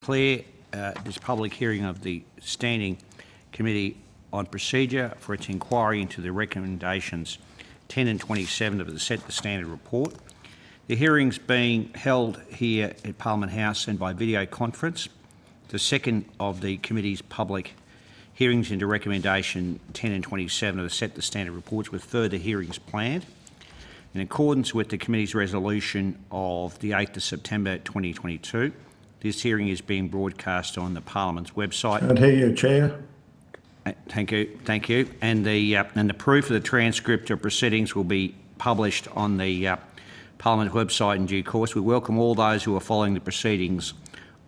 declare this public hearing of the Standing Committee on Procedure for its inquiry into the recommendations 10 and 27 of the Set the Standard report. The hearing's being held here at Parliament House and by video conference. The second of the committee's public hearings into recommendation 10 and 27 of the Set the Standard reports, with further hearings planned. In accordance with the committee's resolution of the 8th of September 2022, this hearing is being broadcast on the Parliament's website. Can't hear you, Chair. Thank you. And the proof of the transcript of proceedings will be published on the Parliament website in due course. We welcome all those who are following the proceedings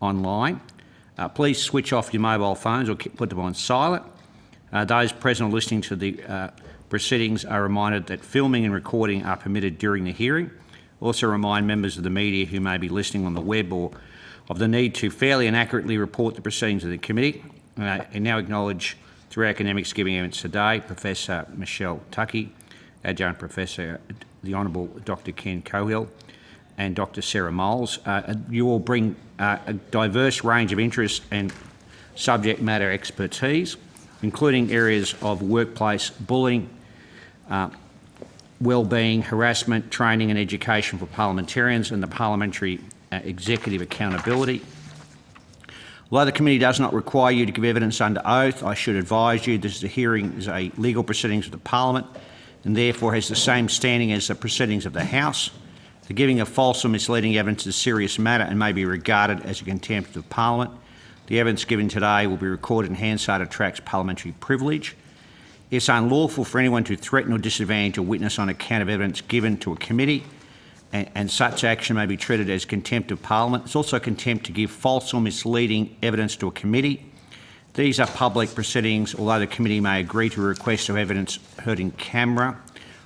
online. Please switch off your mobile phones or put them on silent. Those present or listening to the proceedings are reminded that filming and recording are permitted during the hearing. Also remind members of the media who may be listening on the web or of the need to fairly and accurately report the proceedings of the committee. And now acknowledge through academics giving evidence today, Professor Michelle Tuckey, Adjunct Professor the Honourable Dr Ken Cohill and Dr Sarah Moles. You all bring a diverse range of interests and subject matter expertise, including areas of workplace bullying, wellbeing, harassment, training and education for parliamentarians and the parliamentary executive accountability. Although the committee does not require you to give evidence under oath, I should advise you this hearing is a legal proceedings of the Parliament and therefore has the same standing as the proceedings of the House. The giving of false or misleading evidence is a serious matter and may be regarded as a contempt of Parliament. The evidence given today will be recorded in Hansard attracts parliamentary privilege. It's unlawful for anyone to threaten or disadvantage a witness on account of evidence given to a committee, and such action may be treated as contempt of Parliament. It's also contempt to give false or misleading evidence to a committee. These are public proceedings, although the committee may agree to a request of evidence heard in camera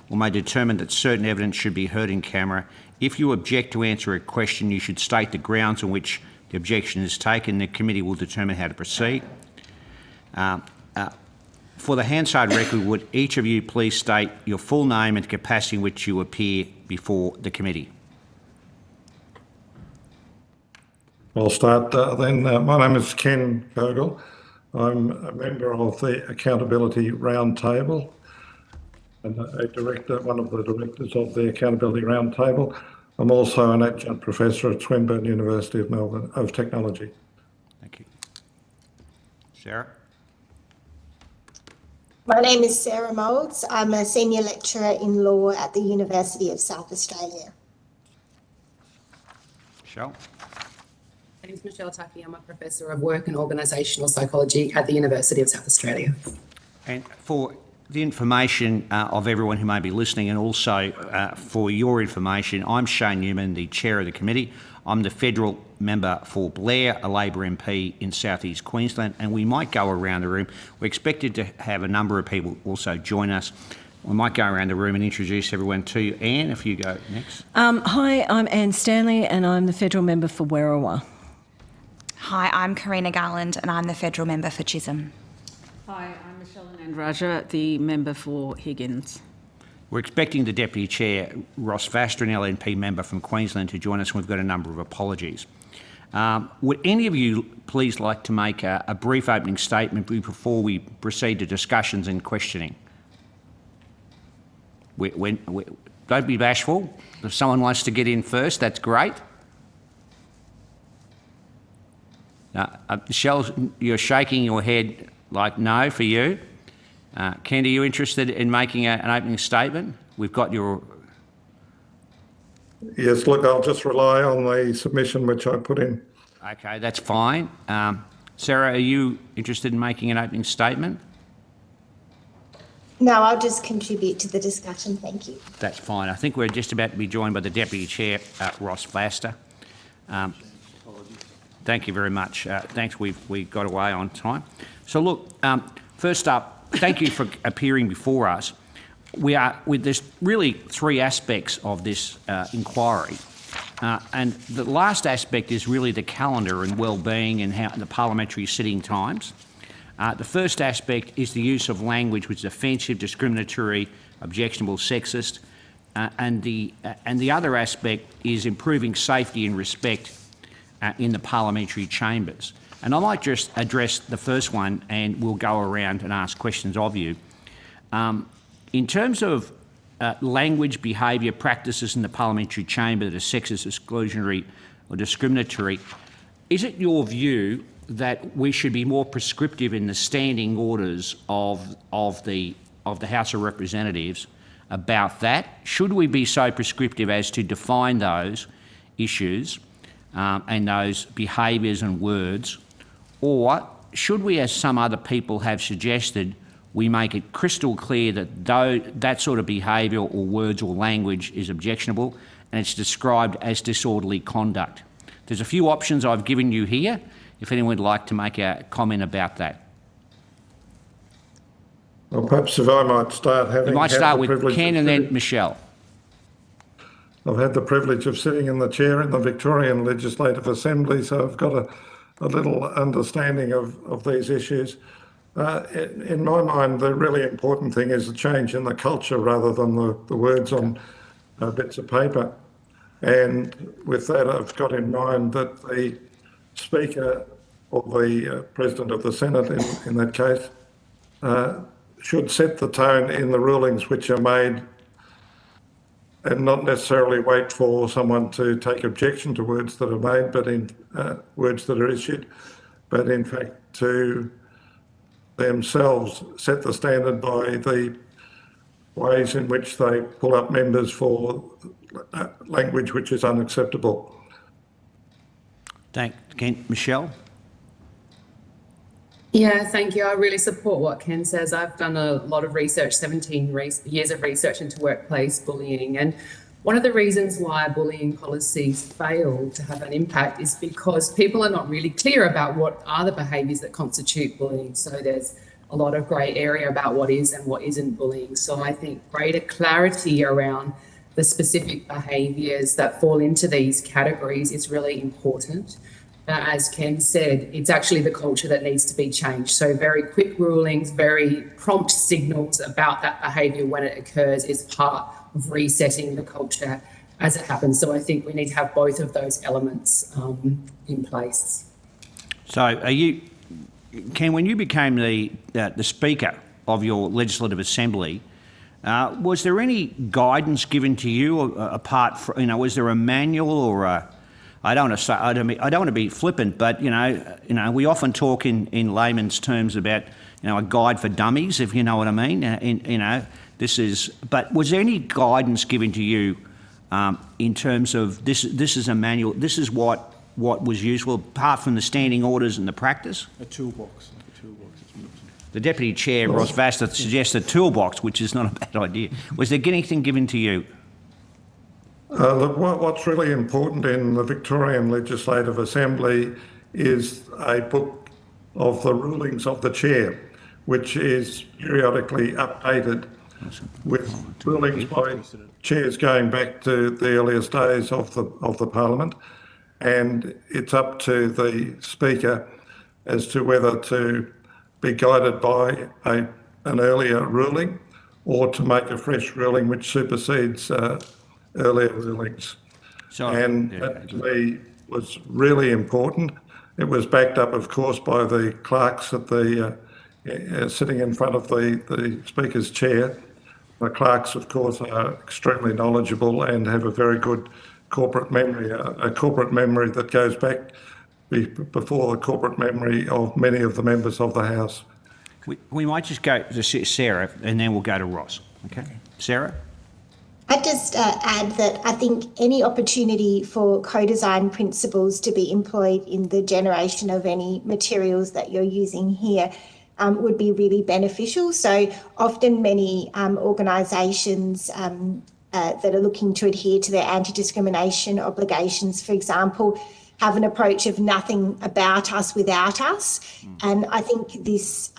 or may determine that certain evidence should be heard in camera. If you object to answer a question, you should state the grounds on which the objection is taken. The committee will determine how to proceed. For the Hansard record, would each of you please state your full name and the capacity in which you appear before the committee? I'll start then. My name is Ken Cohill. I'm a member of the Accountability Roundtable and a director, one of the directors of the Accountability Roundtable. I'm also an adjunct professor at Swinburne University of Melbourne of Technology. Thank you. Sarah? My name is Sarah Moles. I'm a senior lecturer in law at the University of South Australia. Michelle? My name is Michelle Tuckey. I'm a professor of work and organisational psychology at the University of South Australia. And for the information of everyone who may be listening, and also for your information, I'm Shane Newman, the chair of the committee. I'm the federal member for Blair, a Labor MP in South East Queensland, and we might go around the room. We're expected to have a number of people also join us. We might go around the room and introduce everyone to you. Anne, if you go next. Hi, I'm Anne Stanley and I'm the federal member for Werriwa. Hi, I'm Karina Garland and I'm the federal member for Chisholm. Hi, I'm Michelle Anandraja, the member for Higgins. We're expecting the Deputy Chair, Ross Vastra, an LNP member from Queensland, to join us, and we've got a number of apologies. Would any of you please like to make a brief opening statement before we proceed to discussions and questioning? Don't be bashful. If someone wants to get in first, that's great. Michelle, you're shaking your head like no for you. Ken, are you interested in making an opening statement? We've got your... Yes, look, I'll just rely on the submission which I put in. Okay, that's fine. Sarah, are you interested in making an opening statement? No, I'll just contribute to the discussion, thank you. That's fine. I think we're just about to be joined by the Deputy Chair, Ross Vastra. Thank you very much. Thanks, we got away on time. So look, first up, thank you for appearing before us. There's really three aspects of this inquiry. And the last aspect is really the calendar and wellbeing and how the parliamentary sitting times. The first aspect is the use of language which is offensive, discriminatory, objectionable, sexist, and the other aspect is improving safety and respect in the parliamentary chambers. And I might just address the first one and we'll go around and ask questions of you. In terms of language, behaviour, practices in the parliamentary chamber that are sexist, exclusionary or discriminatory, is it your view that we should be more prescriptive in the standing orders of the House of Representatives about that? Should we be so prescriptive as to define those issues and those behaviours and words? Or should we, as some other people have suggested, we make it crystal clear that that sort of behaviour or words or language is objectionable and it's described as disorderly conduct? There's a few options I've given you here, if anyone would like to make a comment about that. Well, perhaps if I might start having... We might had start the with privilege Ken of and then sitting- Michelle. I've had the privilege of sitting in the chair in the Victorian Legislative Assembly, so I've got a little understanding of these issues. In my mind, the really important thing is a change in the culture rather than the words on bits of paper. And with that, I've got in mind that the Speaker or the President of the Senate, in that case, should set the tone in the rulings which are made and not necessarily wait for someone to take objection to words that are made, but in words that are issued, but in fact to themselves set the standard by the ways in which they pull up members for language which is unacceptable. Thank Ken. Michelle? Yeah, thank you. I really support what Ken says. I've done a lot of research, 17 years of research into workplace bullying. And one of the reasons why bullying policies fail to have an impact is because people are not really clear about what are the behaviours that constitute bullying. So there's a lot of grey area about what is and what isn't bullying. So I think greater clarity around the specific behaviours that fall into these categories is really important. As Ken said, it's actually the culture that needs to be changed. So very quick rulings, very prompt signals about that behaviour when it occurs is part of resetting the culture as it happens. So I think we need to have both of those elements in place. So are you, Ken, when you became the Speaker of your Legislative Assembly, was there any guidance given to you apart from, was there a manual or a, I don't want to say, I don't want to be flippant, but we often talk in layman's terms about a guide for dummies, if you know what I mean. But was there any guidance given to you in terms of this is a manual, this is what was useful apart from the standing orders and the practice? A toolbox. The Deputy Chair, Ross Vasta, suggested a toolbox, which is not a bad idea. Was there anything given to you? Look, what's really important in the Victorian Legislative Assembly is a book of the rulings of the Chair, which is periodically updated with rulings by chairs going back to the earliest days of the Parliament, and it's up to the Speaker as to whether to be guided by an earlier ruling or to make a fresh ruling which supersedes earlier rulings. That to me was really important. It was backed up, of course, by the clerks at the sitting in front of the Speaker's chair. The clerks, of course, are extremely knowledgeable and have a very good corporate memory, a corporate memory that goes back before the corporate memory of many of the members of the House. We might just go to Sarah and then we'll go to Ross. Okay, Sarah? I'd just add that I think any opportunity for co-design principles to be employed in the generation of any materials that you're using here would be really beneficial. So often many organisations that are looking to adhere to their anti-discrimination obligations, for example, have an approach of nothing about us without us. And I think this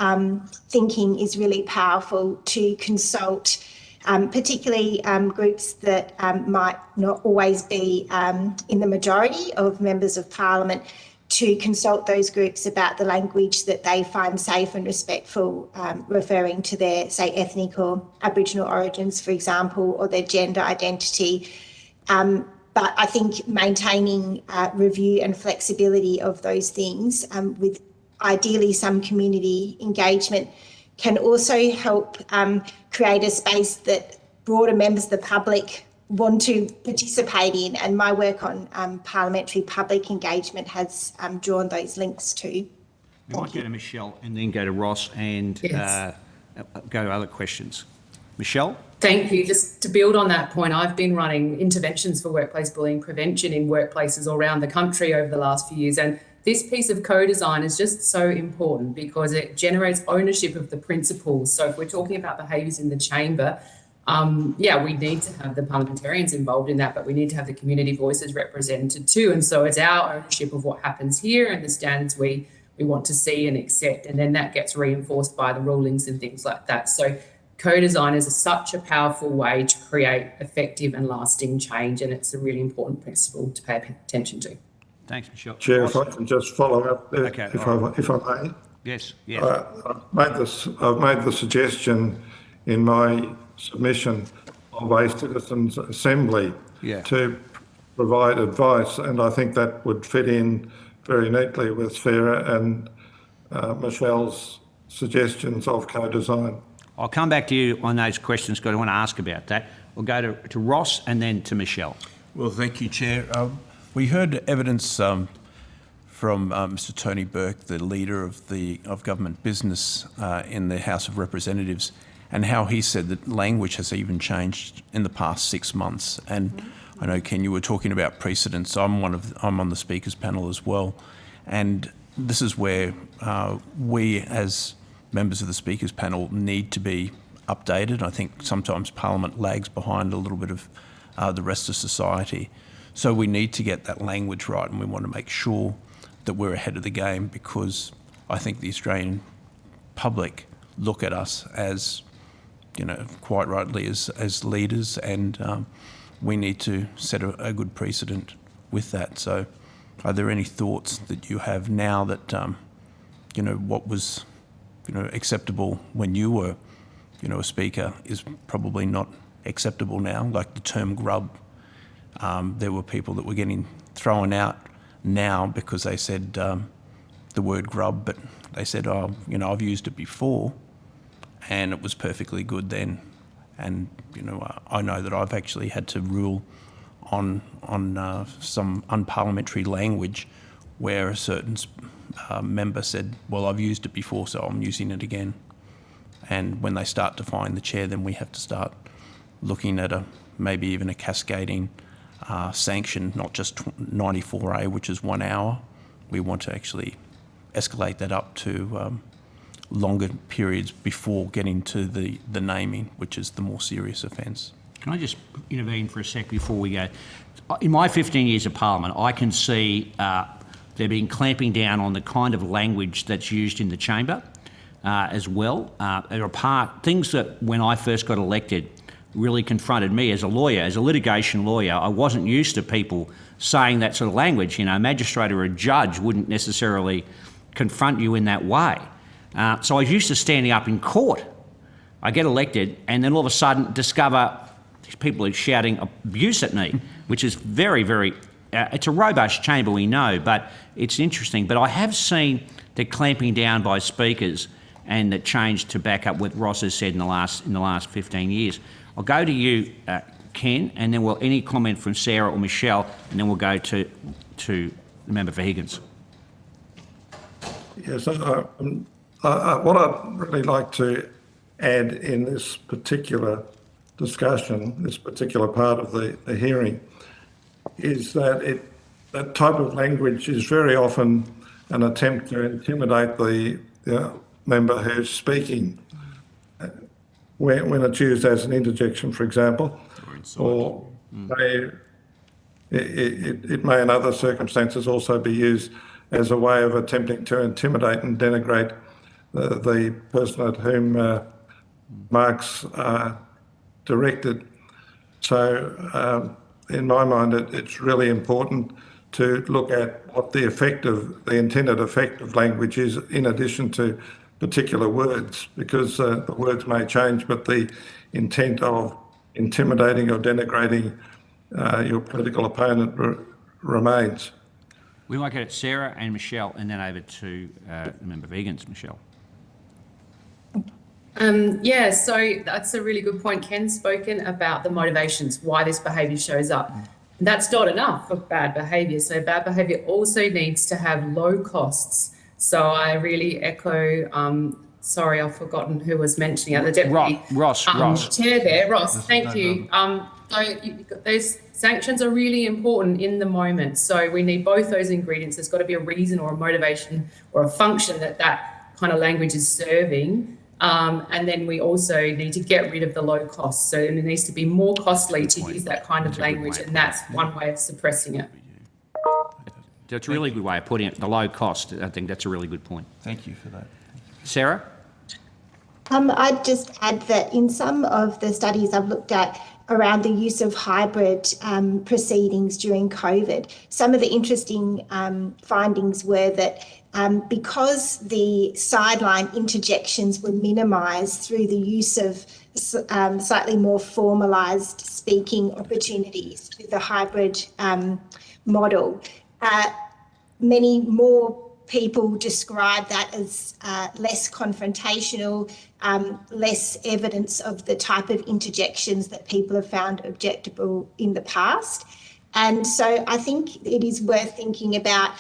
thinking is really powerful to consult particularly groups that might not always be in the majority of members of Parliament, to consult those groups about the language that they find safe and respectful, referring to their, say, ethnic or Aboriginal origins, for example, or their gender identity. But I think maintaining review and flexibility of those things with ideally some community engagement can also help create a space that broader members of the public want to participate in. And my work on parliamentary public engagement has drawn those links too. We might go to Michelle and then go to Ross and Yes. go to other questions. Michelle? Thank you. Just to build on that point, I've been running interventions for workplace bullying prevention in workplaces all around the country over the last few years. And this piece of co-design is just so important because it generates ownership of the principles. So if we're talking about behaviours in the chamber, we need to have the parliamentarians involved in that, but we need to have the community voices represented too. And so it's our ownership of what happens here and the standards we want to see and accept. And then that gets reinforced by the rulings and things like that. So co-design is such a powerful way to create effective and lasting change. And it's a really important principle to pay attention to. Thanks, Michelle. Chair, Ross? if I can just follow up there, Okay, if I may. Yes, yes. I've made the suggestion in my submission of a citizens' assembly Yeah. to provide advice, and I think that would fit in very neatly with Farah and Michelle's suggestions of co-design. I'll come back to you on those questions because I want to ask about that. We'll go to Ross and then to Michelle. Well, thank you, Chair. We heard evidence from Mr. Tony Burke, the leader of government business in the House of Representatives, and how he said that language has even changed in the past 6 months. And I know, Ken, you were talking about precedents. I'm on the Speakers panel as well, and this is where we as members of the Speakers panel need to be updated. I think sometimes Parliament lags behind a little bit of the rest of society. So we need to get that language right, and we want to make sure that we're ahead of the game, because I think the Australian public look at us as, quite rightly as leaders, and we need to set a good precedent with that. So are there any thoughts that you have now that, what was, acceptable when you were, a speaker is probably not acceptable now, like the term grub? There were people that were getting thrown out now because they said the word grub, but they said, I've used it before and it was perfectly good then. And, I know that I've actually had to rule on some unparliamentary language where a certain member said, well, I've used it before, so I'm using it again. And when they start to find the chair, then we have to start looking at maybe even a cascading sanction, not just 94A, which is 1 hour. We want to actually escalate that up to longer periods before getting to the naming, which is the more serious offence. Can I just intervene for a sec before we go? In my 15 years of Parliament, I can see they've been clamping down on the kind of language that's used in the chamber as well. There are things that when I first got elected really confronted me as a lawyer, as a litigation lawyer. I wasn't used to people saying that sort of language. A magistrate or a judge wouldn't necessarily confront you in that way. So I was used to standing up in court. I get elected and then all of a sudden discover these people are shouting abuse at me, which is very, very, it's a robust chamber, we know, but it's interesting. But I have seen the clamping down by speakers and the change to back up what Ross has said in the last 15 years. I'll go to you, Ken, and then any comment from Sarah or Michelle, and then we'll go to the member for Higgins. Yes, what I'd really like to add in this particular discussion, this particular part of the hearing, is that that type of language is very often an attempt to intimidate the member who's speaking, when it's used as an interjection, for example, or it may in other circumstances also be used as a way of attempting to intimidate and denigrate the person at whom marks are directed. So in my mind, it's really important to look at what the intended effect of language is, in addition to particular words, because the words may change, but the intent of intimidating or denigrating your political opponent remains. We might get it Sarah and Michelle, and then over to the member for Higgins, Michelle. Yeah, so that's a really good point. Ken's spoken about the motivations, why this behaviour shows up. That's not enough for bad behaviour. So bad behaviour also needs to have low costs. So I really echo, sorry, I've forgotten who was mentioning it, the deputy Ross. chair there. Ross, thank you. Those sanctions are really important in the moment. So we need both those ingredients. There's got to be a reason or a motivation or a function that kind of language is serving. And then we also need to get rid of the low costs. So it needs to be more costly to use that kind of language, and that's one way of suppressing it. That's a really good way of putting it, the low cost. I think that's a really good point. Thank you for that. Sarah? I'd just add that in some of the studies I've looked at around the use of hybrid proceedings during COVID, some of the interesting findings were that because the sideline interjections were minimised through the use of slightly more formalised speaking opportunities through the hybrid model, many more people describe that as less confrontational, less evidence of the type of interjections that people have found objectionable in the past. And so I think it is worth thinking about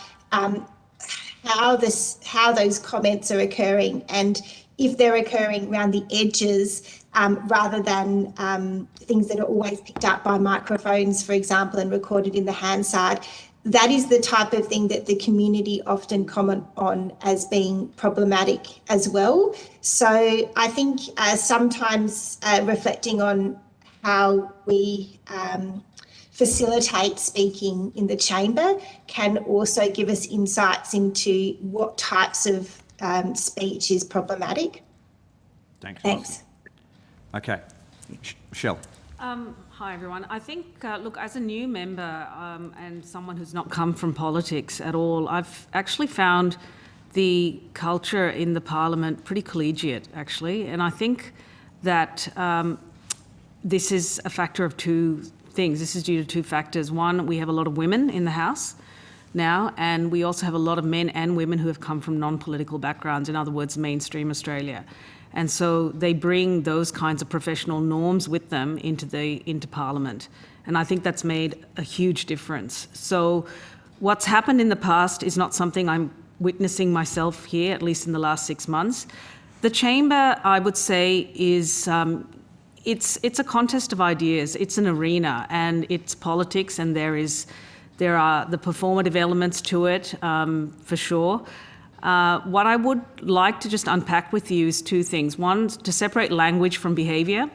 how those comments are occurring, and if they're occurring around the edges rather than things that are always picked up by microphones, for example, and recorded in the Hansard. That is the type of thing that the community often comment on as being problematic as well. So I think sometimes reflecting on how we facilitate speaking in the chamber can also give us insights into what types of speech is problematic. Thanks. Okay. Michelle. Hi, everyone. I think, look, as a new member and someone who's not come from politics at all, I've actually found the culture in the parliament pretty collegiate, actually. And I think that this is a factor of two things. This is due to two factors. One, we have a lot of women in the House now, and we also have a lot of men and women who have come from non-political backgrounds, in other words, mainstream Australia. And so they bring those kinds of professional norms with them into Parliament. And I think that's made a huge difference. So what's happened in the past is not something I'm witnessing myself here, at least in the last 6 months. The chamber, I would say, is it's a contest of ideas. It's an arena, and it's politics, and there are the performative elements to it, for sure. What I would like to just unpack with you is two things. One, to separate language from behaviour.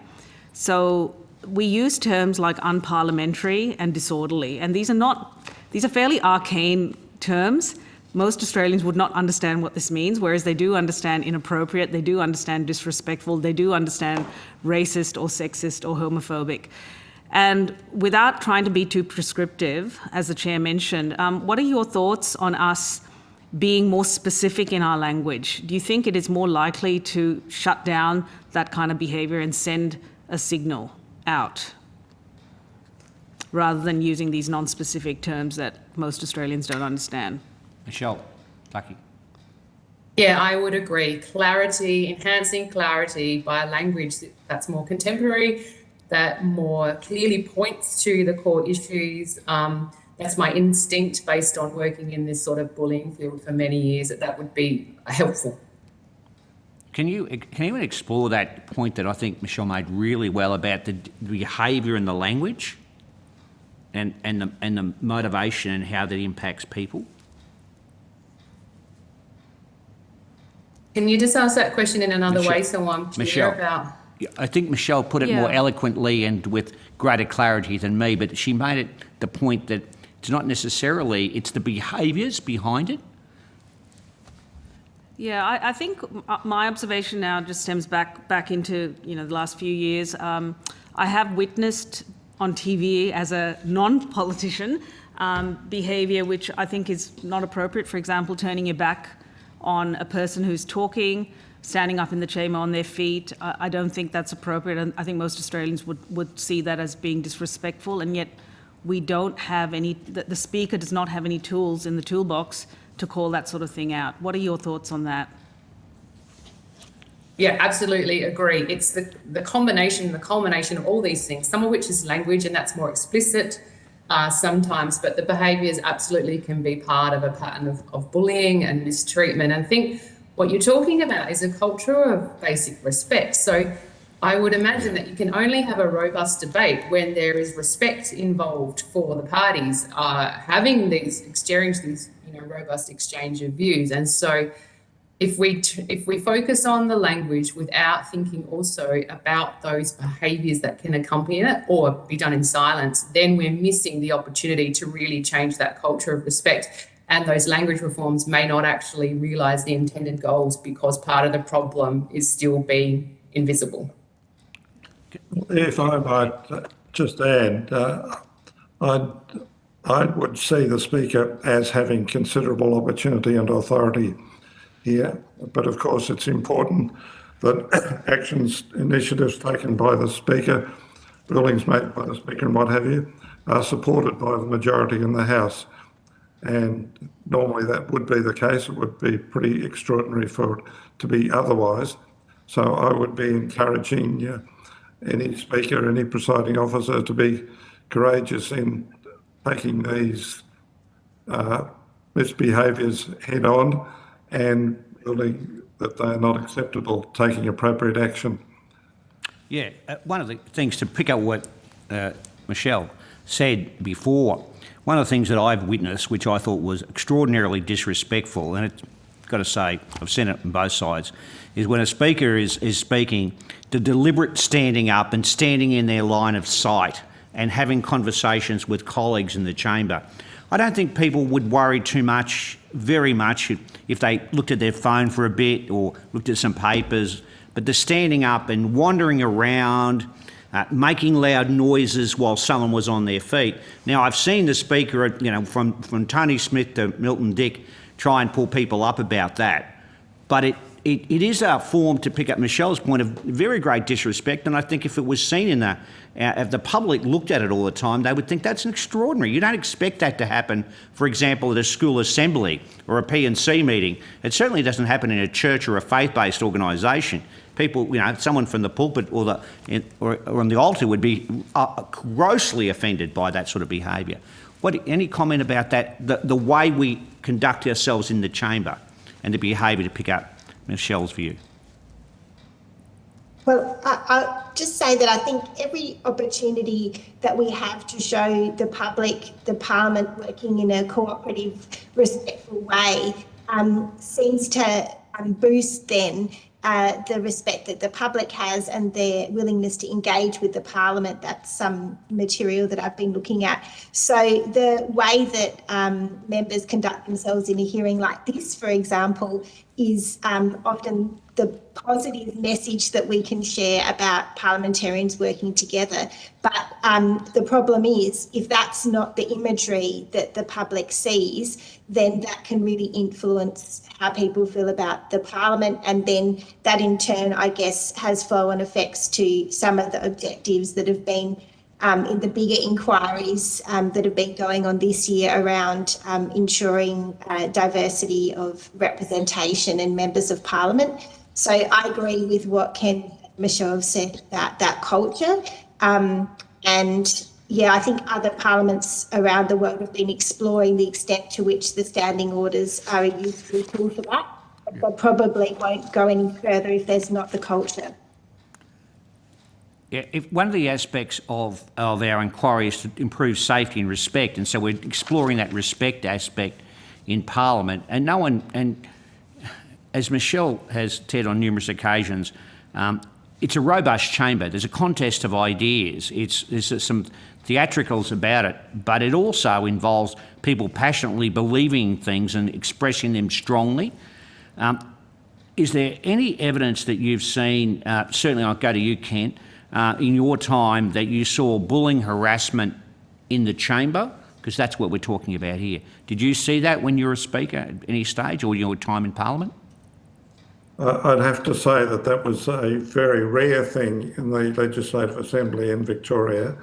So we use terms like unparliamentary and disorderly, and these are fairly arcane terms. Most Australians would not understand what this means, whereas they do understand inappropriate, they do understand disrespectful, they do understand racist or sexist or homophobic. And without trying to be too prescriptive, as the chair mentioned, what are your thoughts on us being more specific in our language? Do you think it is more likely to shut down that kind of behaviour and send a signal out, rather than using these non-specific terms that most Australians don't understand? Michelle, Lucky. Yeah, I would agree. Clarity, enhancing clarity by language that's more contemporary, that more clearly points to the core issues. That's my instinct based on working in this sort of bullying field for many years, that would be helpful. Can you even explore that point that I think Michelle made really well about the behaviour and the language and the motivation and how that impacts people? Can you just ask that question in another way so I'm clear about... I think Michelle put it more eloquently and with greater clarity than me, but she made it the point that it's not necessarily, it's the behaviours behind it. Yeah, I think my observation now just stems back into the last few years. I have witnessed on TV as a non-politician behaviour which I think is not appropriate. For example, turning your back on a person who's talking, standing up in the chamber on their feet. I don't think that's appropriate, and I think most Australians would see that as being disrespectful, and yet we don't have any, the Speaker does not have any tools in the toolbox to call that sort of thing out. What are your thoughts on that? Yeah, absolutely agree. It's the culmination of all these things, some of which is language, and that's more explicit sometimes, but the behaviours absolutely can be part of a pattern of bullying and mistreatment. And I think what you're talking about is a culture of basic respect. So I would imagine that you can only have a robust debate when there is respect involved for the parties having these robust exchange of views. And so if we focus on the language without thinking also about those behaviours that can accompany it or be done in silence, then we're missing the opportunity to really change that culture of respect. And those language reforms may not actually realise the intended goals because part of the problem is still being invisible. If I might just add, I would see the Speaker as having considerable opportunity and authority here, but of course it's important that initiatives taken by the Speaker, rulings made by the Speaker and what have you, are supported by the majority in the House. And normally that would be the case. It would be pretty extraordinary for it to be otherwise. So I would be encouraging any Speaker, any presiding officer to be courageous in taking these misbehaviours head on and ruling that they are not acceptable, taking appropriate action. Yeah, one of the things to pick up what Michelle said before, one of the things that I've witnessed, which I thought was extraordinarily disrespectful, and it's got to say, I've seen it on both sides, is when a speaker is speaking, the deliberate standing up and standing in their line of sight and having conversations with colleagues in the chamber. I don't think people would worry too much, very much, if they looked at their phone for a bit or looked at some papers, but the standing up and wandering around, making loud noises while someone was on their feet. Now, I've seen the Speaker, from Tony Smith to Milton Dick, try and pull people up about that. But it is a form, to pick up Michelle's point, of very great disrespect, and I think if it was seen if the public looked at it all the time, they would think that's an extraordinary. You don't expect that to happen, for example, at a school assembly or a P&C meeting. It certainly doesn't happen in a church or a faith-based organisation. People, someone from the pulpit or on the altar would be grossly offended by that sort of behaviour. Any comment about that, the way we conduct ourselves in the chamber and the behaviour, to pick up Michelle's view? Well, I'll just say that I think every opportunity that we have to show the public, the Parliament working in a cooperative, respectful way seems to boost then the respect that the public has and their willingness to engage with the Parliament. That's some material that I've been looking at. So the way that members conduct themselves in a hearing like this, for example, is often the positive message that we can share about parliamentarians working together. But the problem is, if that's not the imagery that the public sees, then that can really influence how people feel about the Parliament, and then that in turn, I guess, has flow-on effects to some of the objectives that have been in the bigger inquiries that have been going on this year around ensuring diversity of representation and members of Parliament. So I agree with what Ken and Michelle have said about that culture. And yeah, I think other parliaments around the world have been exploring the extent to which the standing orders are a useful tool for that, but probably won't go any further if there's not the culture. Yeah, if one of the aspects of our inquiry is to improve safety and respect, and so we're exploring that respect aspect in Parliament, and as Michelle has said on numerous occasions, it's a robust chamber. There's a contest of ideas. There's some theatricals about it, but it also involves people passionately believing things and expressing them strongly. Is there any evidence that you've seen, certainly I'll go to you, Kent, in your time, that you saw bullying, harassment in the chamber? Because that's what we're talking about here. Did you see that when you were a Speaker at any stage, or your time in Parliament? I'd have to say that was a very rare thing in the Legislative Assembly in Victoria,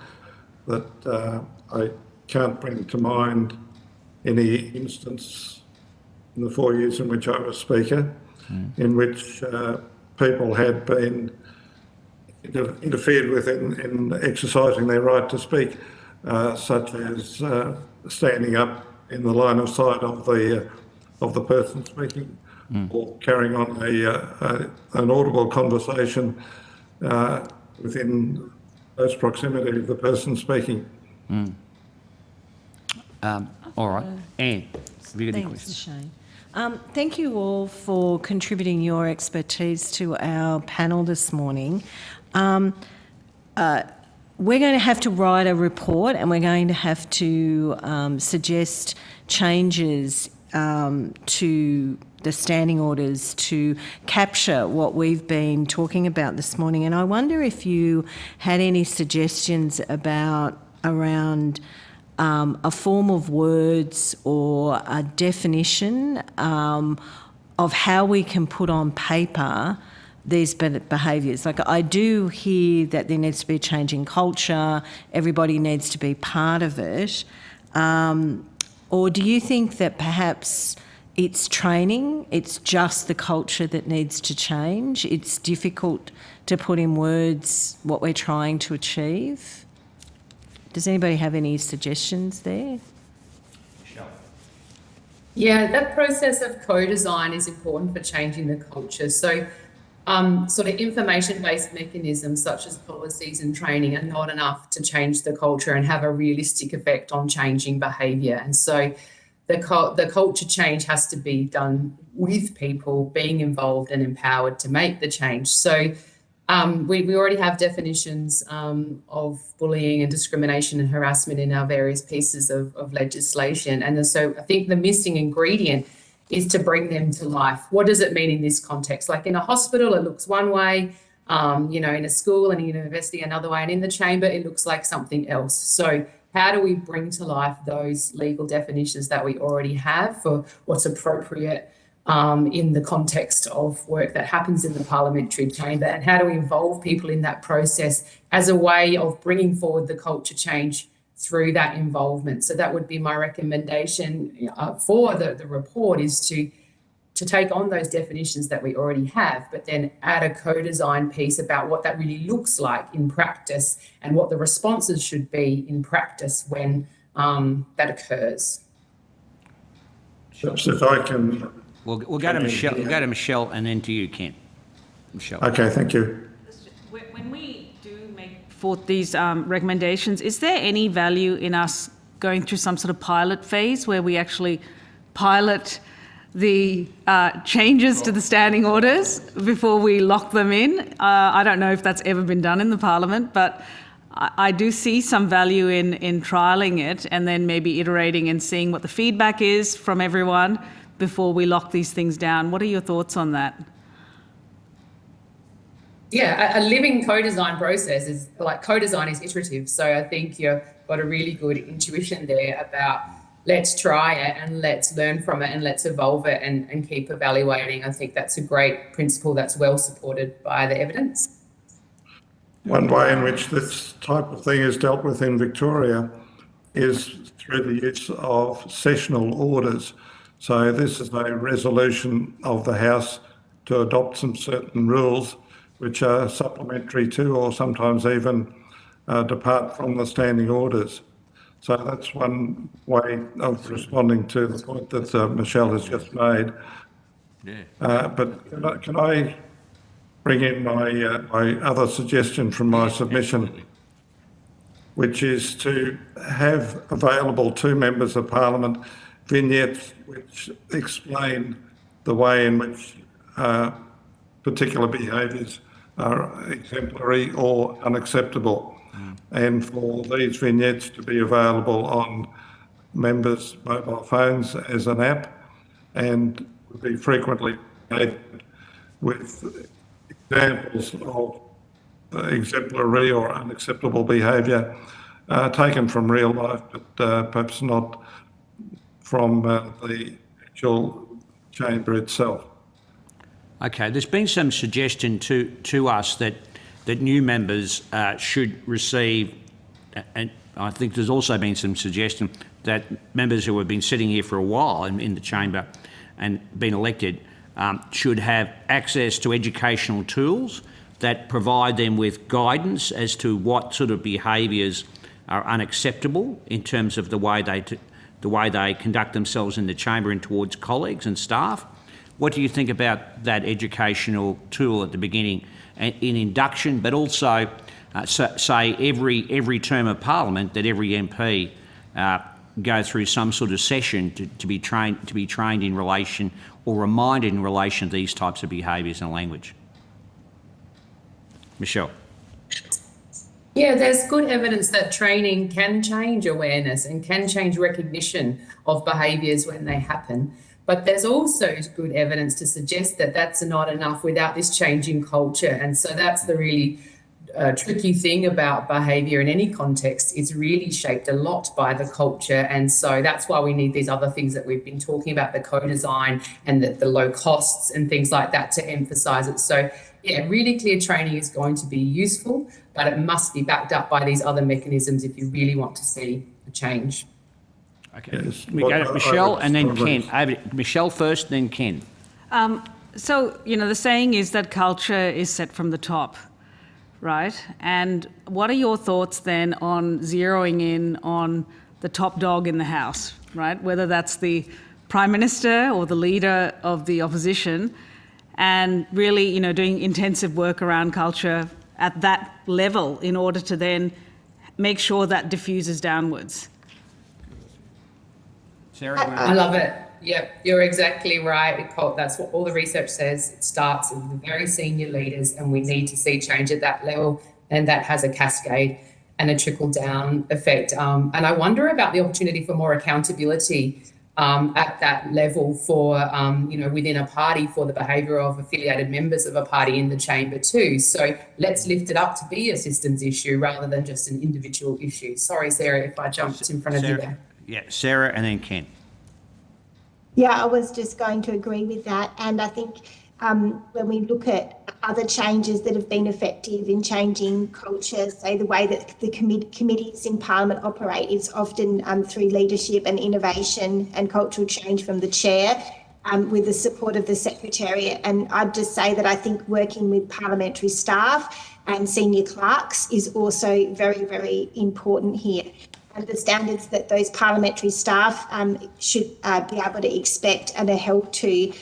that I can't bring to mind any instance in the 4 years in which I was Speaker in which people had been interfered with in exercising their right to speak, such as standing up in the line of sight of the person speaking, or carrying on an audible conversation within close proximity of the person speaking. All right. Anne, have you got any Thanks, questions? Shane. Thank you all for contributing your expertise to our panel this morning. We're going to have to write a report, and we're going to have to suggest changes to the standing orders to capture what we've been talking about this morning. And I wonder if you had any suggestions around a form of words or a definition of how we can put on paper these behaviours. Like, I do hear that there needs to be a change in culture, everybody needs to be part of it. Or do you think that perhaps it's training, it's just the culture that needs to change? It's difficult to put in words what we're trying to achieve? Does anybody have any suggestions there? Yeah, that process of co-design is important for changing the culture. So sort of information-based mechanisms such as policies and training are not enough to change the culture and have a realistic effect on changing behaviour. And so the culture change has to be done with people being involved and empowered to make the change. So we already have definitions of bullying and discrimination and harassment in our various pieces of legislation. And so I think the missing ingredient is to bring them to life. What does it mean in this context? Like in a hospital, it looks one way, in a school and a university another way, and in the chamber, it looks like something else. So how do we bring to life those legal definitions that we already have for what's appropriate in the context of work that happens in the parliamentary chamber, and how do we involve people in that process as a way of bringing forward the culture change through that involvement? So that would be my recommendation for the report, is to take on those definitions that we already have, but then add a co-design piece about what that really looks like in practice and what the responses should be in practice when that occurs. Perhaps if I can. We'll go to Michelle. We'll go to Michelle, and then to you, Ken. Michelle. Okay, thank you. When we do make forth these recommendations, is there any value in us going through some sort of pilot phase where we actually pilot the changes to the standing orders before we lock them in? I don't know if that's ever been done in the Parliament, but I do see some value in trialling it and then maybe iterating and seeing what the feedback is from everyone before we lock these things down. What are your thoughts on that? Yeah, a living co-design process is like co-design is iterative. So I think you've got a really good intuition there about let's try it and let's learn from it and let's evolve it and keep evaluating. I think that's a great principle that's well supported by the evidence. One way in which this type of thing is dealt with in Victoria is through the use of sessional orders. So this is a resolution of the House to adopt some certain rules which are supplementary to, or sometimes even depart from, the standing orders. So that's one way of responding to the point that Michelle has just made. Yeah. But can I bring in my other suggestion from my submission, absolutely, which is to have available to members of Parliament vignettes which explain the way in which particular behaviours are exemplary or unacceptable, and for these vignettes to be available on members' mobile phones as an app, and would be frequently made with examples of exemplary or unacceptable behaviour taken from real life, but perhaps not from the actual chamber itself. Okay, there's been some suggestion to us that new members should receive I think there's also been some suggestion that members who have been sitting here for a while in the chamber and been elected should have access to educational tools that provide them with guidance as to what sort of behaviours are unacceptable in terms of the way they conduct themselves in the chamber and towards colleagues and staff. What do you think about that educational tool at the beginning in induction, but also say every term of parliament that every MP go through some sort of session to be trained in relation or reminded in relation to these types of behaviours and language? Michelle. Yeah, there's good evidence that training can change awareness and can change recognition of behaviours when they happen. But there's also good evidence to suggest that that's not enough without this change in culture. And so that's the really tricky thing about behaviour in any context. It's really shaped a lot by the culture. And so that's why we need these other things that we've been talking about, the co-design and the low costs and things like that to emphasise it. So yeah, really clear training is going to be useful, but it must be backed up by these other mechanisms if you really want to see a change. Okay. Yes. We go to Michelle and then Well, Ken. Michelle first, then Ken. So, the saying is that culture is set from the top, right? And what are your thoughts then on zeroing in on the top dog in the house, right? Whether that's the Prime Minister or the leader of the opposition, and really, doing intensive work around culture at that level in order to then make sure that diffuses downwards. Sarah, I love it. Yep, you're exactly right. That's what all the research says. It starts with the very senior leaders, and we need to see change at that level, and that has a cascade and a trickle-down effect. And I wonder about the opportunity for more accountability at that level for, within a party for the behaviour of affiliated members of a party in the chamber too. So let's lift it up to be a systems issue rather than just an individual issue. Sorry, Sarah, if I jumped in front of you there. Yeah, Sarah and then Ken. Yeah, I was just going to agree with that. And I think when we look at other changes that have been effective in changing culture, say the way that the committees in Parliament operate is often through leadership and innovation and cultural change from the chair with the support of the Secretariat. And I'd just say that I think working with parliamentary staff and senior clerks is also very, very important here. And the standards that those parliamentary staff should be able to expect and are held to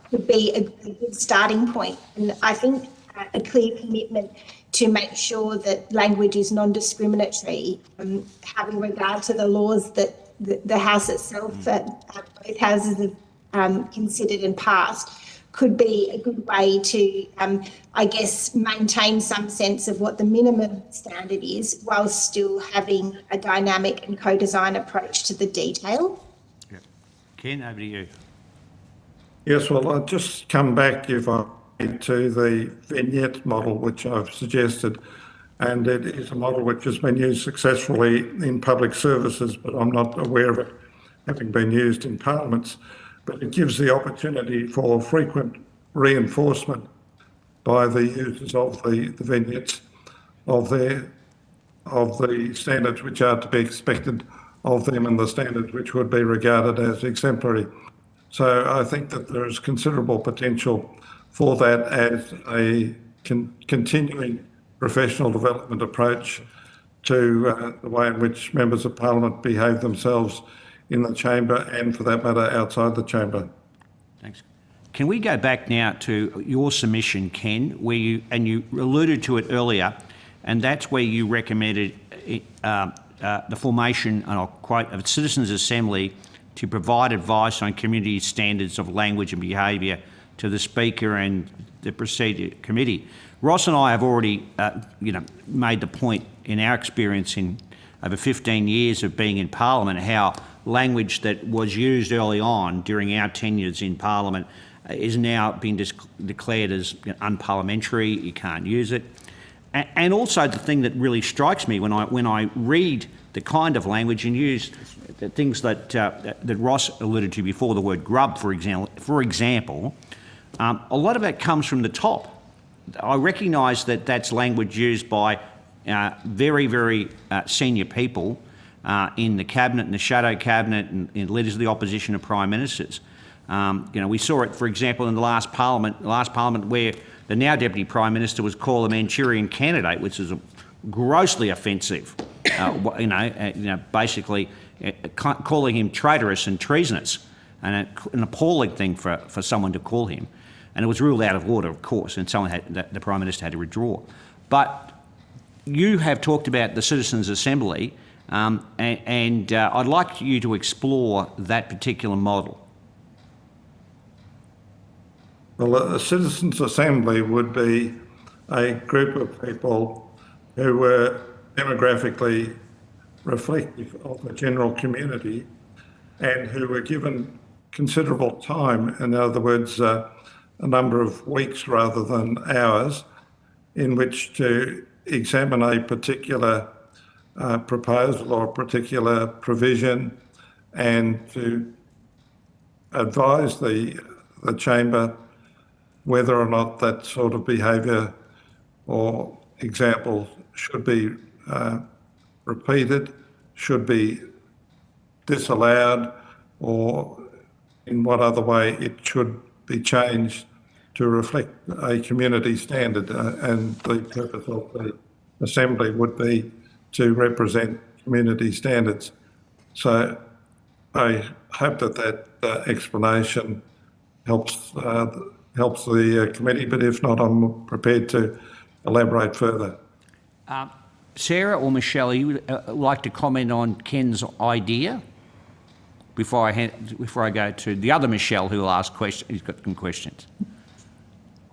would be a good starting point. And I think a clear commitment to make sure that language is non-discriminatory, having regard to the laws that the House itself, both houses have considered and passed, could be a good way to, maintain some sense of what the minimum standard is while still having a dynamic and co-design approach to the detail. Yeah. Ken, over to you. Yes, well, I'll just come back, if I may, to the vignette model, which I've suggested. And it is a model which has been used successfully in public services, but I'm not aware of it having been used in parliaments. But it gives the opportunity for frequent reinforcement by the users of the vignettes of the standards which are to be expected of them and the standards which would be regarded as exemplary. So I think that there is considerable potential for that as a continuing professional development approach to the way in which members of Parliament behave themselves in the chamber and, for that matter, outside the chamber. Thanks. Can we go back now to your submission, Ken, where you alluded to it earlier, and that's where you recommended the formation, and I'll quote, of a citizens' assembly to provide advice on community standards of language and behaviour to the Speaker and the procedure committee. Ross and I have already, made the point in our experience in over 15 years of being in Parliament, how language that was used early on during our tenures in Parliament is now being declared as unparliamentary. You can't use it. And also the thing that really strikes me when I read the kind of language and use the things that Ross alluded to before, the word grub, for example, a lot of that comes from the top. I recognise that that's language used by very, very senior people in the cabinet and the shadow cabinet and leaders of the opposition and prime ministers. We saw it, for example, in the last parliament where the now deputy prime minister was called a Manchurian candidate, which is grossly offensive. Basically calling him traitorous and treasonous, and an appalling thing for someone to call him. And it was ruled out of order, of course, and the Prime Minister had to withdraw. But you have talked about the Citizens' Assembly, and I'd like you to explore that particular model. Well, a Citizens' Assembly would be a group of people who were demographically reflective of the general community and who were given considerable time, in other words, a number of weeks rather than hours, in which to examine a particular proposal or a particular provision and to advise the chamber whether or not that sort of behaviour or example should be repeated, should be disallowed, or in what other way it should be changed to reflect a community standard. And the purpose of the Assembly would be to represent community standards. So I hope that explanation helps the committee, but if not, I'm prepared to elaborate further. Sarah or Michelle, you would like to comment on Ken's idea before I go to the other Michelle who will ask questions? Who's got some questions.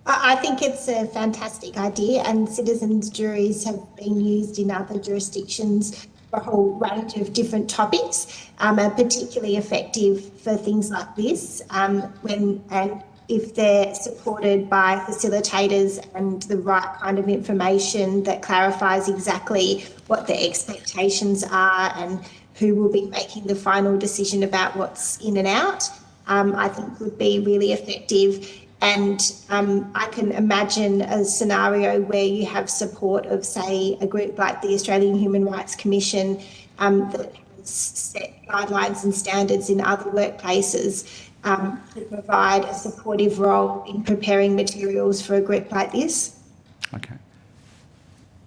I think it's a fantastic idea, and citizens' juries have been used in other jurisdictions for a whole range of different topics, and particularly effective for things like this, if they're supported by facilitators and the right kind of information that clarifies exactly what the expectations are and who will be making the final decision about what's in and out, I think would be really effective. And I can imagine a scenario where you have support of, say, a group like the Australian Human Rights Commission that has set guidelines and standards in other workplaces to provide a supportive role in preparing materials for a group like this. Okay.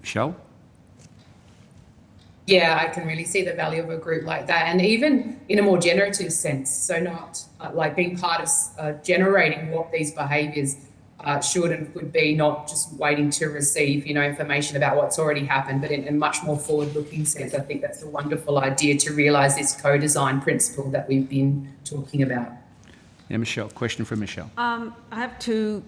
Michelle? Yeah, I can really see the value of a group like that, and even in a more generative sense. So not like being part of generating what these behaviours should and could be, not just waiting to receive, information about what's already happened, but in a much more forward-looking sense. I think that's a wonderful idea to realise this co-design principle that we've been talking about. Yeah, Michelle. Question for Michelle. I have two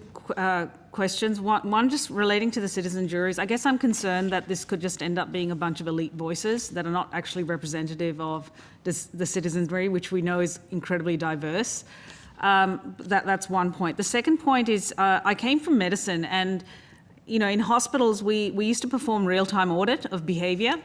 questions. One just relating to the citizen juries. I guess I'm concerned that this could just end up being a bunch of elite voices that are not actually representative of the citizenry, which we know is incredibly diverse. That's one point. The second point is I came from medicine, and in hospitals we used to perform real-time audit of behaviour.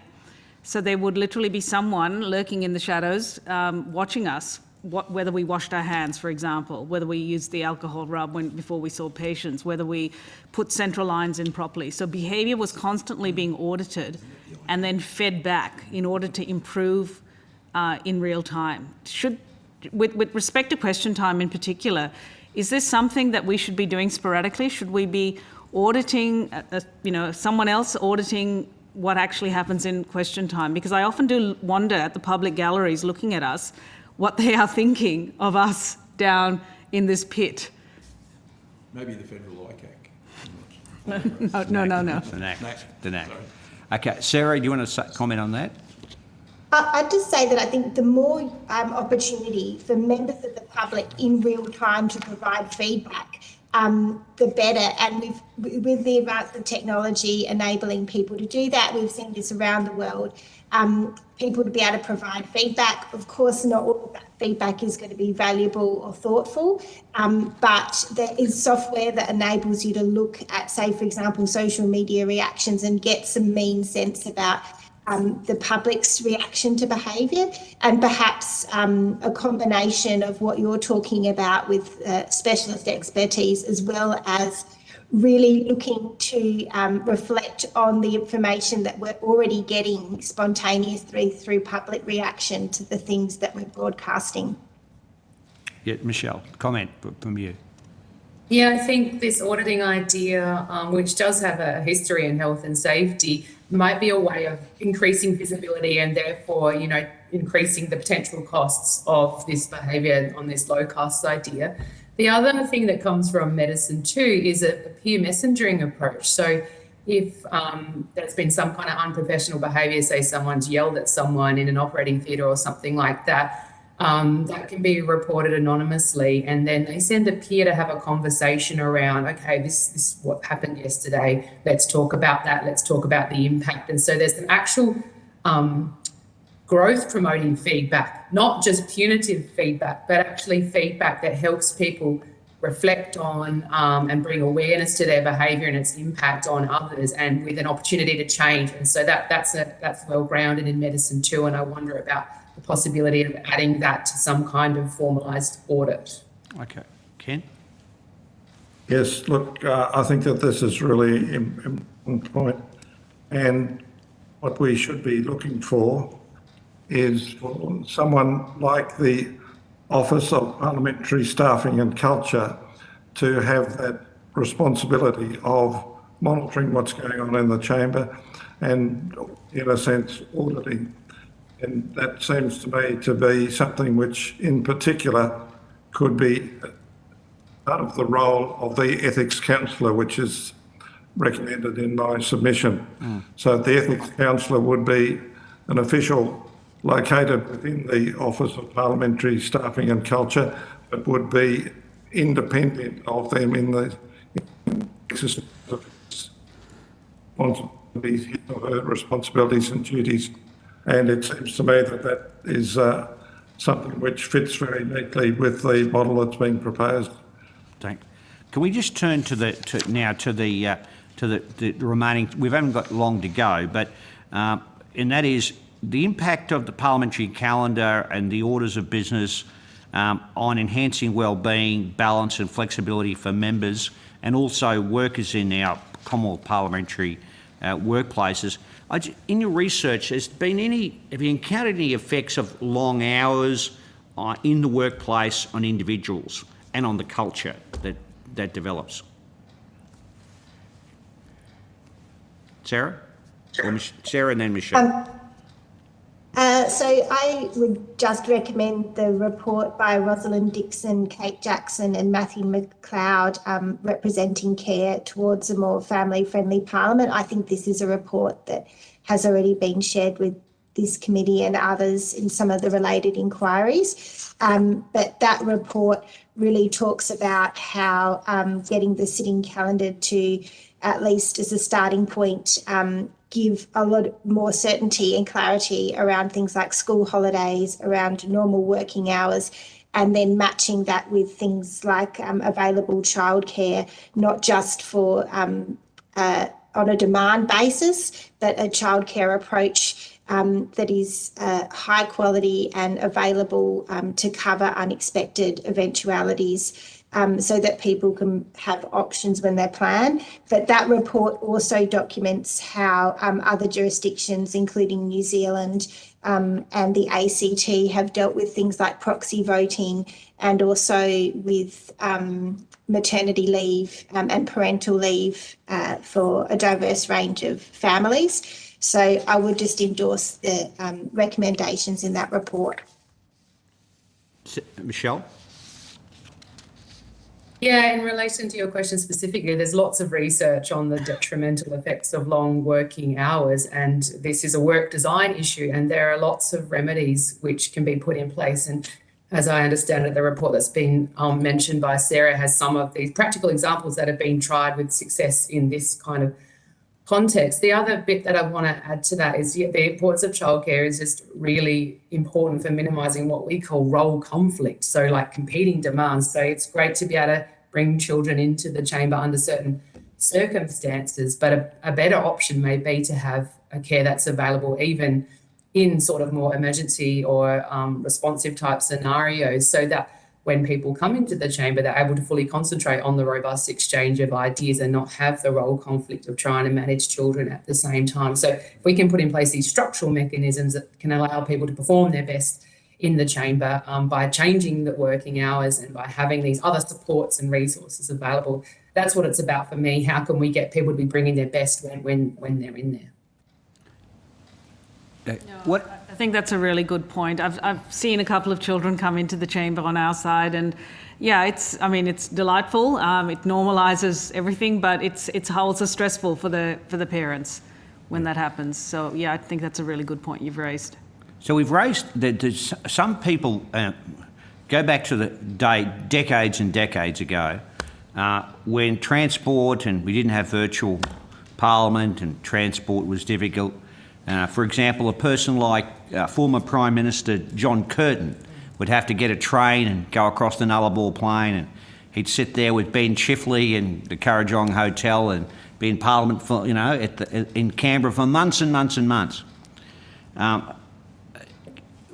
So there would literally be someone lurking in the shadows watching us. Whether we washed our hands, for example, whether we used the alcohol rub before we saw patients, whether we put central lines in properly. So behaviour was constantly being audited and then fed back in order to improve in real time. With respect to question time in particular, is this something that we should be doing sporadically? Should we be auditing, someone else auditing what actually happens in question time? Because I often do wonder at the public galleries looking at us, what they are thinking of us down in this pit. Maybe the federal ICAC. No. The NAC. Okay, Sarah, do you want to comment on that? I'd just say that I think the more opportunity for members of the public in real time to provide feedback, the better. And with the advance of technology enabling people to do that, we've seen this around the world. People to be able to provide feedback. Of course, not all of that feedback is going to be valuable or thoughtful, but there is software that enables you to look at, say, for example, social media reactions and get some mean sense about the public's reaction to behaviour, and perhaps a combination of what you're talking about with specialist expertise, as well as really looking to reflect on the information that we're already getting spontaneously through public reaction to the things that we're broadcasting. Yeah, Michelle, comment from you. Yeah, I think this auditing idea, which does have a history in health and safety, might be a way of increasing visibility and therefore, increasing the potential costs of this behaviour on this low cost idea. The other thing that comes from medicine too is a peer messengering approach. So if there's been some kind of unprofessional behaviour, say someone's yelled at someone in an operating theatre or something like that, that can be reported anonymously, and then they send a peer to have a conversation around, okay, this is what happened yesterday. Let's talk about that. Let's talk about the impact. And so there's an actual growth promoting feedback, not just punitive feedback, but actually feedback that helps people reflect on and bring awareness to their behaviour and its impact on others, and with an opportunity to change. And so that's well grounded in medicine too. And I wonder about the possibility of adding that to some kind of formalised audit. Okay. Ken? Yes, look, I think that this is really important point, and what we should be looking for is for someone like the Office of Parliamentary Staffing and Culture to have that responsibility of monitoring what's going on in the chamber and, in a sense, auditing. And that seems to me to be something which, in particular, could be part of the role of the Ethics Counsellor, which is recommended in my submission. So the Ethics Counsellor would be an official located within the Office of Parliamentary Staffing and Culture, but would be independent of them in the exercise of her responsibilities and duties. And it seems to me that that is something which fits very neatly with the model that's being proposed. Thanks. Can we just turn to the remaining? We haven't got long to go, but and that is the impact of the parliamentary calendar and the orders of business on enhancing wellbeing, balance, and flexibility for members and also workers in our Commonwealth parliamentary workplaces. In your research, have you encountered any effects of long hours in the workplace on individuals and on the culture that develops? Sarah? Or Sarah and then Michelle. So I would just recommend the report by Rosalind Dixon, Kate Jackson and Matthew McLeod representing care towards a more family-friendly parliament. I think this is a report that has already been shared with this committee and others in some of the related inquiries. But that report really talks about how getting the sitting calendar to, at least as a starting point, give a lot more certainty and clarity around things like school holidays, around normal working hours, and then matching that with things like available childcare, not just for on a demand basis, but a childcare approach that is high quality and available to cover unexpected eventualities. So that people can have options when they plan. But that report also documents how other jurisdictions, including New Zealand and the ACT, have dealt with things like proxy voting and also with maternity leave and parental leave for a diverse range of families. So I would just endorse the recommendations in that report. Michelle? Yeah, in relation to your question specifically, there's lots of research on the detrimental effects of long working hours, and this is a work design issue, and there are lots of remedies which can be put in place. And as I understand it, the report that's been mentioned by Sarah has some of these practical examples that have been tried with success in this kind of context. The other bit that I want to add to that is the importance of childcare is just really important for minimising what we call role conflict, so like competing demands. So it's great to be able to bring children into the chamber under certain circumstances, but a better option may be to have a care that's available even in sort of more emergency or responsive type scenarios, so that when people come into the chamber, they're able to fully concentrate on the robust exchange of ideas and not have the role conflict of trying to manage children at the same time. So if we can put in place these structural mechanisms that can allow people to perform their best in the chamber by changing the working hours and by having these other supports and resources available, that's what it's about for me. How can we get people to be bringing their best when they're in there? What? I think that's a really good point. I've seen a couple of children come into the chamber on our side, and yeah, it's delightful. It normalises everything, but it's also stressful for the parents when that happens. So yeah, I think that's a really good point you've raised. So we've raised that some people go back to the day decades and decades ago when transport and we didn't have virtual parliament and transport was difficult. For example, a person like former Prime Minister John Curtin would have to get a train and go across the Nullarbor Plain, and he'd sit there with Ben Chifley in the Currajong Hotel and be in Parliament for, in Canberra for months and months and months.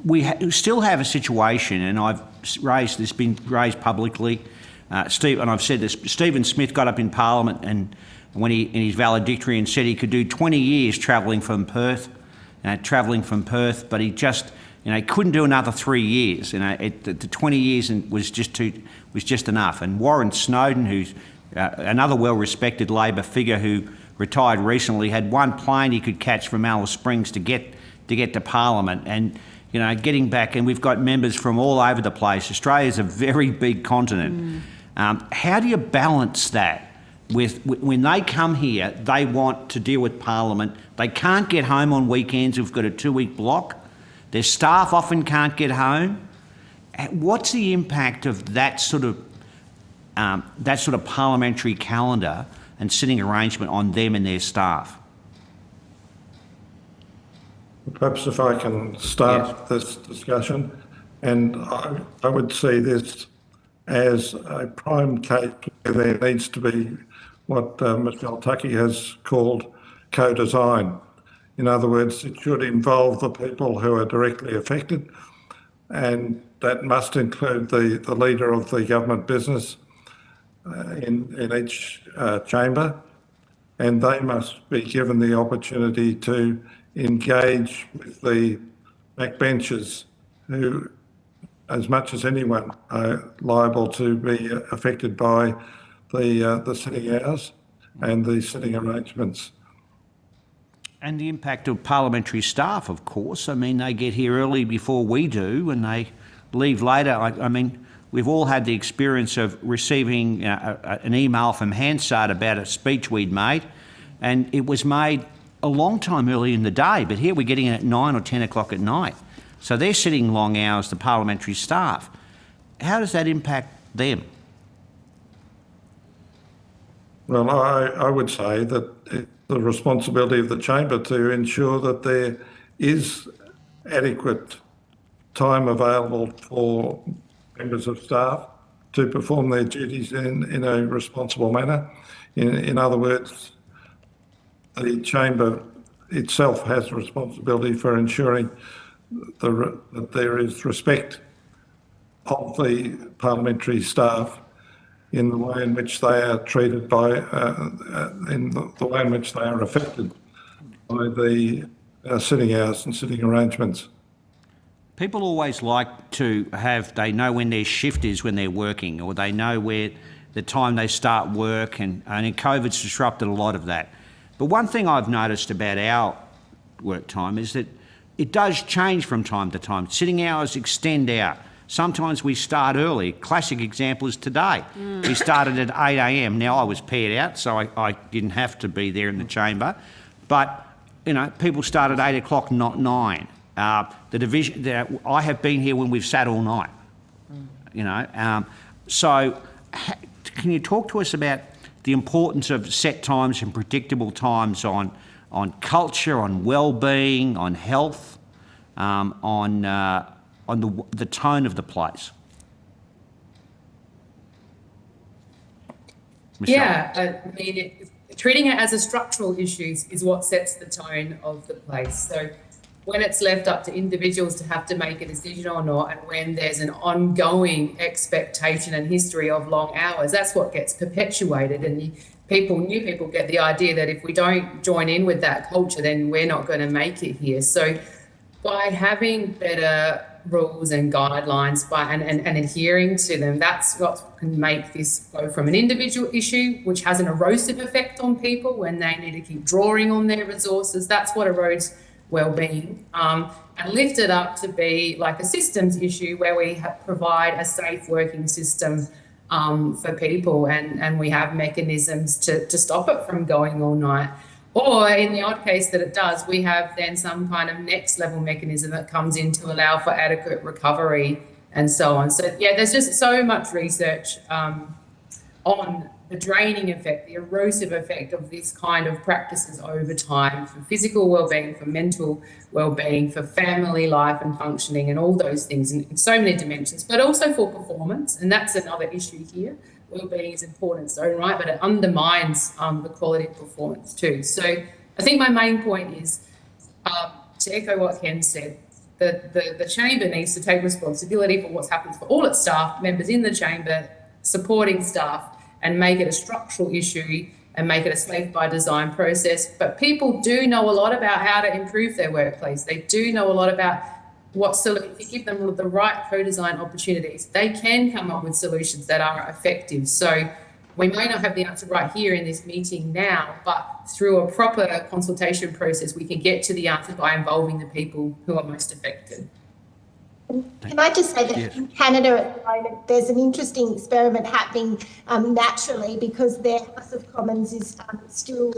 We still have a situation, and I've raised this, been raised publicly. And I've said this. Stephen Smith got up in Parliament and when in his valedictorian said he could do 20 years travelling from Perth, but he just, couldn't do another 3 years. The 20 years was just enough. And Warren Snowden, who's another well-respected Labor figure who retired recently, had one plane he could catch from Alice Springs to get to Parliament. And getting back, and we've got members from all over the place. Australia's a very big continent. How do you balance that? When they come here, they want to deal with Parliament. They can't get home on weekends. We've got a 2-week block. Their staff often can't get home. What's the impact of that sort of parliamentary calendar and sitting arrangement on them and their staff? Perhaps if I can start this discussion, and I would see this as a prime case where there needs to be what Michelle Tuckey has called co-design. In other words, it should involve the people who are directly affected, and that must include the leader of the government business in each chamber, and they must be given the opportunity to engage with the backbenchers who, as much as anyone, are liable to be affected by the sitting hours and the sitting arrangements. And the impact of parliamentary staff, of course. They get here early before we do and they leave later. We've all had the experience of receiving an email from Hansard about a speech we'd made, and it was made a long time early in the day, but here we're getting it at 9 or 10 o'clock at night. So they're sitting long hours, the parliamentary staff. How does that impact them? Well, I would say that it's the responsibility of the chamber to ensure that there is adequate time available for members of staff to perform their duties in a responsible manner. In other words, the chamber itself has a responsibility for ensuring that there is respect of the parliamentary staff in the way in which they are treated by, in the way in which they are affected by the sitting hours and sitting arrangements. People always like to they know when their shift is when they're working, or they know where the time they start work, and COVID's disrupted a lot of that. But one thing I've noticed about our work time is that it does change from time to time. Sitting hours extend out. Sometimes we start early. Classic example is today. We started at 8 a.m. Now, I was paired out, so I didn't have to be there in the chamber. But, people start at 8 o'clock, not 9. The division, I have been here when we've sat all night, So can you talk to us about the importance of set times and predictable times on culture, on well-being, on health, on the tone of the place? Michelle. Yeah, treating it as a structural issue is what sets the tone of the place. So when it's left up to individuals to have to make a decision or not, and when there's an ongoing expectation and history of long hours, that's what gets perpetuated. And new people get the idea that if we don't join in with that culture, then we're not going to make it here. So by having better rules and guidelines and adhering to them, that's what can make this go from an individual issue, which has an erosive effect on people when they need to keep drawing on their resources. That's what erodes well-being, and lift it up to be like a systems issue where we provide a safe working system for people, and we have mechanisms to stop it from going all night. Or in the odd case that it does, we have then some kind of next level mechanism that comes in to allow for adequate recovery and so on. So yeah, there's just so much research on the draining effect, the erosive effect of this kind of practices over time for physical well-being, for mental well-being, for family life and functioning and all those things in so many dimensions, but also for performance. And that's another issue here. Well-being is important in its own right, but it undermines the quality of performance too. So I think my main point is to echo what Ken said, the chamber needs to take responsibility for what's happened for all its staff, members in the chamber, supporting staff, and make it a structural issue and make it a safe by design process. But people do know a lot about how to improve their workplace. They do know a lot about if you give them the right co-design opportunities, they can come up with solutions that are effective. So we may not have the answer right here in this meeting now, but through a proper consultation process, we can get to the answer by involving the people who are most affected. Can I just say that in Canada at the moment, there's an interesting experiment happening naturally, because their House of Commons is still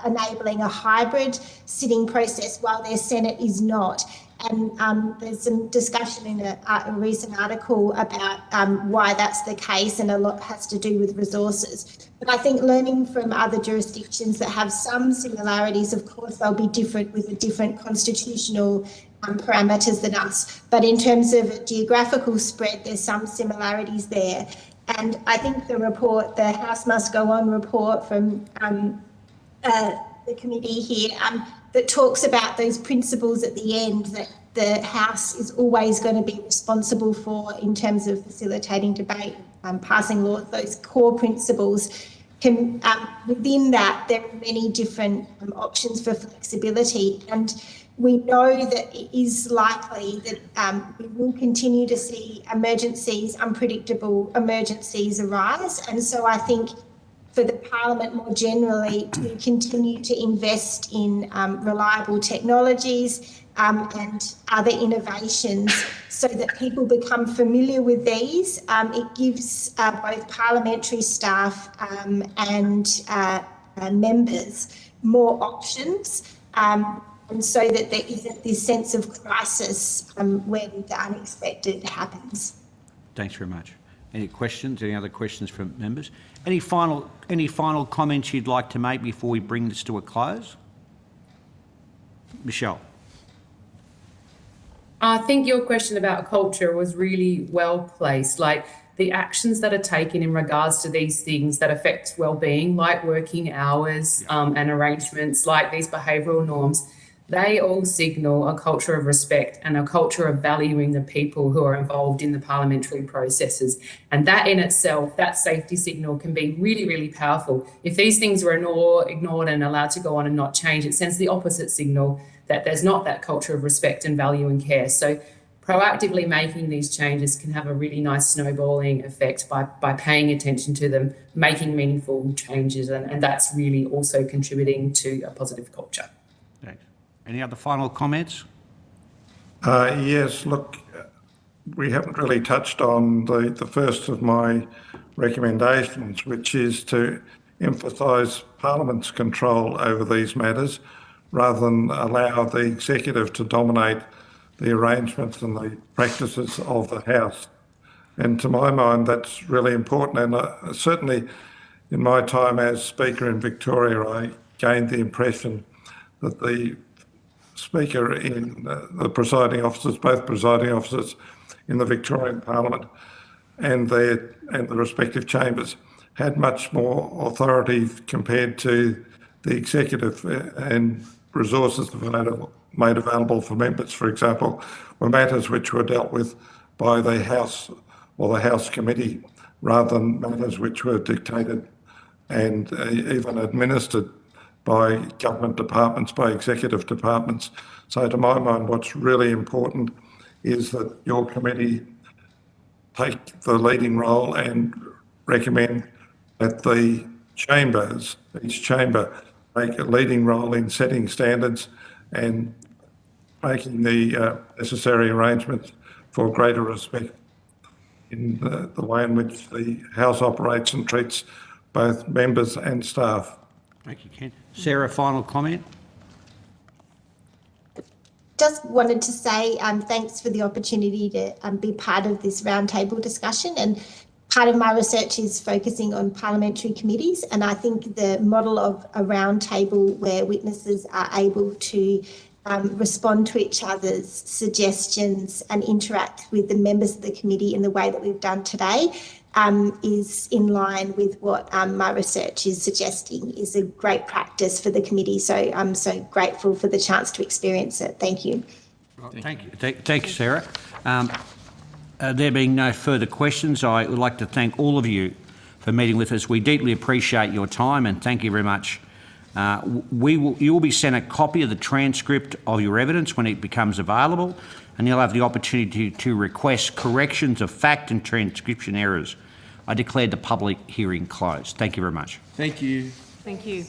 enabling a hybrid sitting process while their Senate is not. And there's some discussion in a recent article about why that's the case, and a lot has to do with resources. But I think learning from other jurisdictions that have some similarities, of course, they'll be different with a different constitutional parameters than us. But in terms of geographical spread, there's some similarities there. And I think the report, the House Must Go On report from the committee here, that talks about those principles at the end that the House is always going to be responsible for in terms of facilitating debate, passing laws, those core principles. Within that, there are many different options for flexibility, and we know that it is likely that we will continue to see emergencies, unpredictable emergencies arise. And so I think for the Parliament more generally to continue to invest in reliable technologies and other innovations so that people become familiar with these. It gives both parliamentary staff and members more options, and so that there isn't this sense of crisis when the unexpected happens. Thanks very much. Any questions? Any other questions from members? Any final comments you'd like to make before we bring this to a close? Michelle. I think your question about culture was really well placed. Like the actions that are taken in regards to these things that affect well-being, like working hours and arrangements, like these behavioural norms, they all signal a culture of respect and a culture of valuing the people who are involved in the parliamentary processes. And that in itself, that safety signal can be really, really powerful. If these things are ignored and allowed to go on and not change, it sends the opposite signal that there's not that culture of respect and value and care. So proactively making these changes can have a really nice snowballing effect by paying attention to them, making meaningful changes, and that's really also contributing to a positive culture. Thanks. Any other final comments? Yes, look, we haven't really touched on the first of my recommendations, which is to emphasise Parliament's control over these matters rather than allow the executive to dominate the arrangements and the practices of the House. And to my mind, that's really important. And certainly in my time as Speaker in Victoria, I gained the impression that the Speaker in the presiding officers, both presiding officers in the Victorian Parliament and the respective chambers, had much more authority compared to the executive and resources available made available for members, for example, were matters which were dealt with by the House or the House Committee rather than matters which were dictated and even administered by government departments, by executive departments. So to my mind, what's really important is that your committee take the leading role and recommend that the chambers, each chamber, take a leading role in setting standards and making the necessary arrangements for greater respect in the way in which the House operates and treats both members and staff. Thank you, Ken. Sarah, final comment? Just wanted to say thanks for the opportunity to be part of this roundtable discussion, and part of my research is focusing on parliamentary committees, and I think the model of a roundtable where witnesses are able to respond to each other's suggestions and interact with the members of the committee in the way that we've done today is in line with what my research is suggesting is a great practice for the committee. So I'm so grateful for the chance to experience it. Thank you. Thank you. Thank you, Sarah. There being no further questions, I would like to thank all of you for meeting with us. We deeply appreciate your time and thank you very much. You will be sent a copy of the transcript of your evidence when it becomes available, and you'll have the opportunity to request corrections of fact and transcription errors. I declare the public hearing closed. Thank you very much. Thank you. Thank you.